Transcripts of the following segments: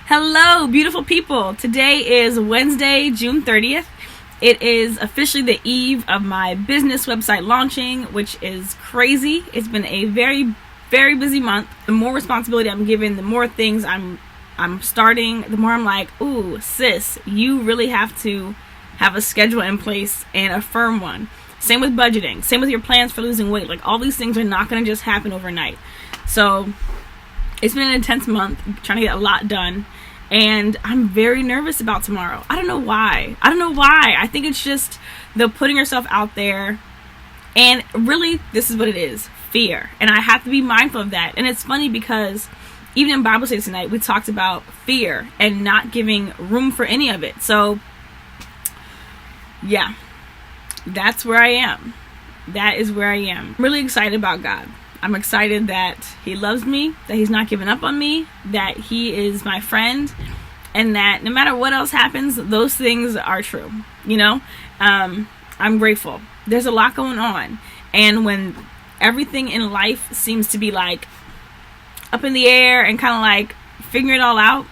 Hello, beautiful people. Today is Wednesday, June 30th. It is officially the eve of my business website launching, which is crazy. It's been a very, very busy month. The more responsibility I'm given, the more things I'm starting, the more I'm like, ooh, sis, you really have to have a schedule in place and a firm one. Same with budgeting. Same with your plans for losing weight. Like, all these things are not going to just happen overnight. So it's been an intense month, trying to get a lot done. And I'm very nervous about tomorrow. I don't know why. I think it's just the putting yourself out there. And really, this is what it is. Fear. And I have to be mindful of that. And it's funny because even in Bible study tonight, we talked about fear and not giving room for any of it. So, yeah. That's where I am. That is where I am. I'm really excited about God. I'm excited that He loves me, that He's not giving up on me, that He is my friend, and that no matter what else happens, those things are true. You know, I'm grateful. There's a lot going on. And when everything in life seems to be like up in the air and kind of like figuring it all out,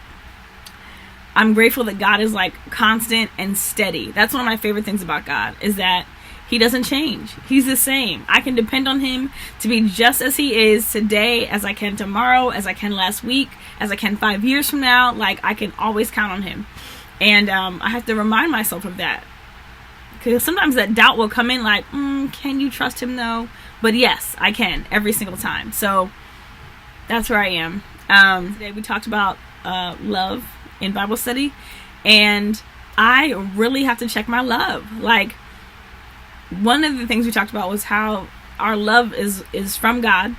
I'm grateful that God is like constant and steady. That's one of my favorite things about God, is that He doesn't change. He's the same. I can depend on Him to be just as He is today, as I can tomorrow, as I can last week, as I can 5 years from now. Like, I can always count on Him. And I have to remind myself of that. Because sometimes that doubt will come in like, can you trust Him though? But yes, I can every single time. So that's where I am. Today we talked about love in Bible study. And I really have to check my love. Like, one of the things we talked about was how our love is from God,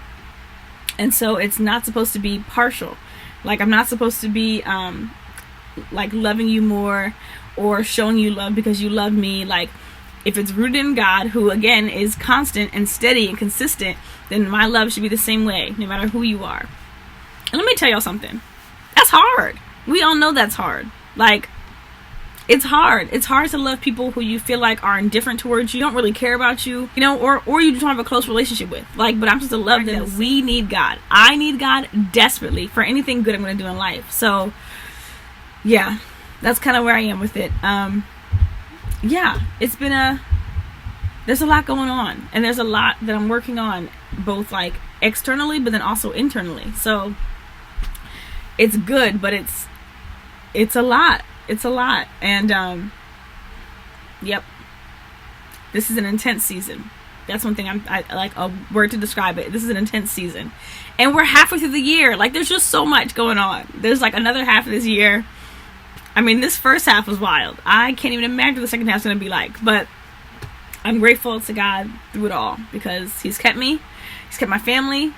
and so it's not supposed to be partial. Like, I'm not supposed to be like loving you more or showing you love because you love me. Like, if it's rooted in God, who again is constant and steady and consistent, then my love should be the same way, no matter who you are. And let me tell y'all something. That's hard. We all know that's hard. Like, it's hard. It's hard to love people who you feel like are indifferent towards you, don't really care about you, you know, or you just don't have a close relationship with. Like, but I'm supposed to love them. We need God. I need God desperately for anything good I'm going to do in life. So, yeah, that's kind of where I am with it. Yeah, it's been there's a lot going on, and there's a lot that I'm working on, both like externally, but then also internally. So it's good, but it's a lot. It's a lot. And, yep. This is an intense season. That's one thing I like a word to describe it. This is an intense season. And we're halfway through the year. Like, there's just so much going on. There's like another half of this year. I mean, this first half was wild. I can't even imagine what the second half's going to be like. But I'm grateful to God through it all, because He's kept me. He's kept my family.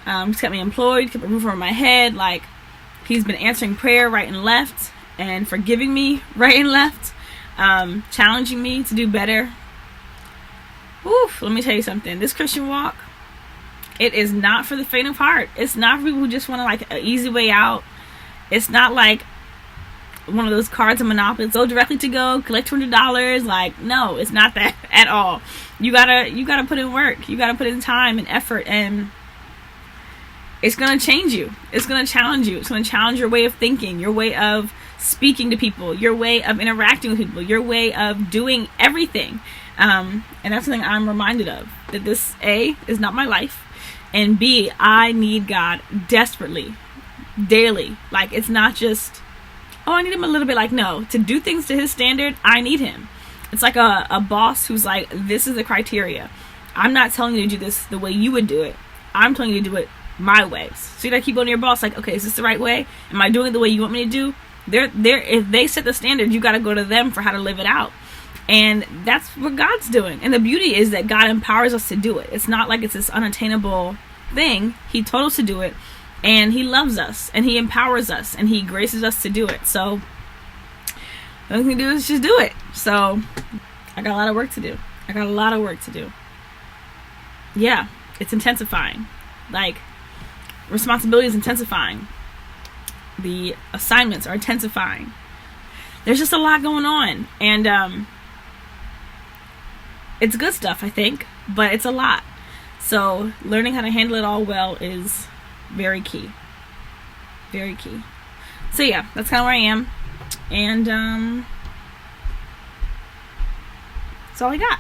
He's kept me employed, kept a roof over my head. Like, He's been answering prayer right and left, and forgiving me right and left, challenging me to do better. Oof, let me tell you something. This Christian walk, it is not for the faint of heart. It's not for people who just want to, like, an easy way out. It's not like one of those cards of Monopoly. Go directly to go, collect $200. Like, no, it's not that at all. You gotta put in work. You gotta put in time and effort, and it's gonna change you. It's gonna challenge you. It's gonna challenge your way of thinking, your way of speaking to people, your way of interacting with people, your way of doing everything. And that's something I'm reminded of, that this, A, is not my life, and B, I need God desperately, daily. Like, it's not just, oh, I need Him a little bit. Like, no, to do things to His standard, I need Him. It's like a boss who's like, this is the criteria. I'm not telling you to do this the way you would do it. I'm telling you to do it my way. So you gotta keep going to your boss, like, okay, is this the right way? Am I doing it the way you want me to do? If they set the standard, you got to go to them for how to live it out. And that's what God's doing. And the beauty is that God empowers us to do it. It's not like it's this unattainable thing. He told us to do it, and He loves us, and He empowers us, and He graces us to do it. So the only thing to do is just do it. So I got a lot of work to do. Yeah, it's intensifying. Like, responsibility is intensifying. The assignments are intensifying. There's just a lot going on, and it's good stuff, I think, but it's a lot. So learning how to handle it all well is very key. Very key. So yeah, that's kind of where I am. And that's all I got.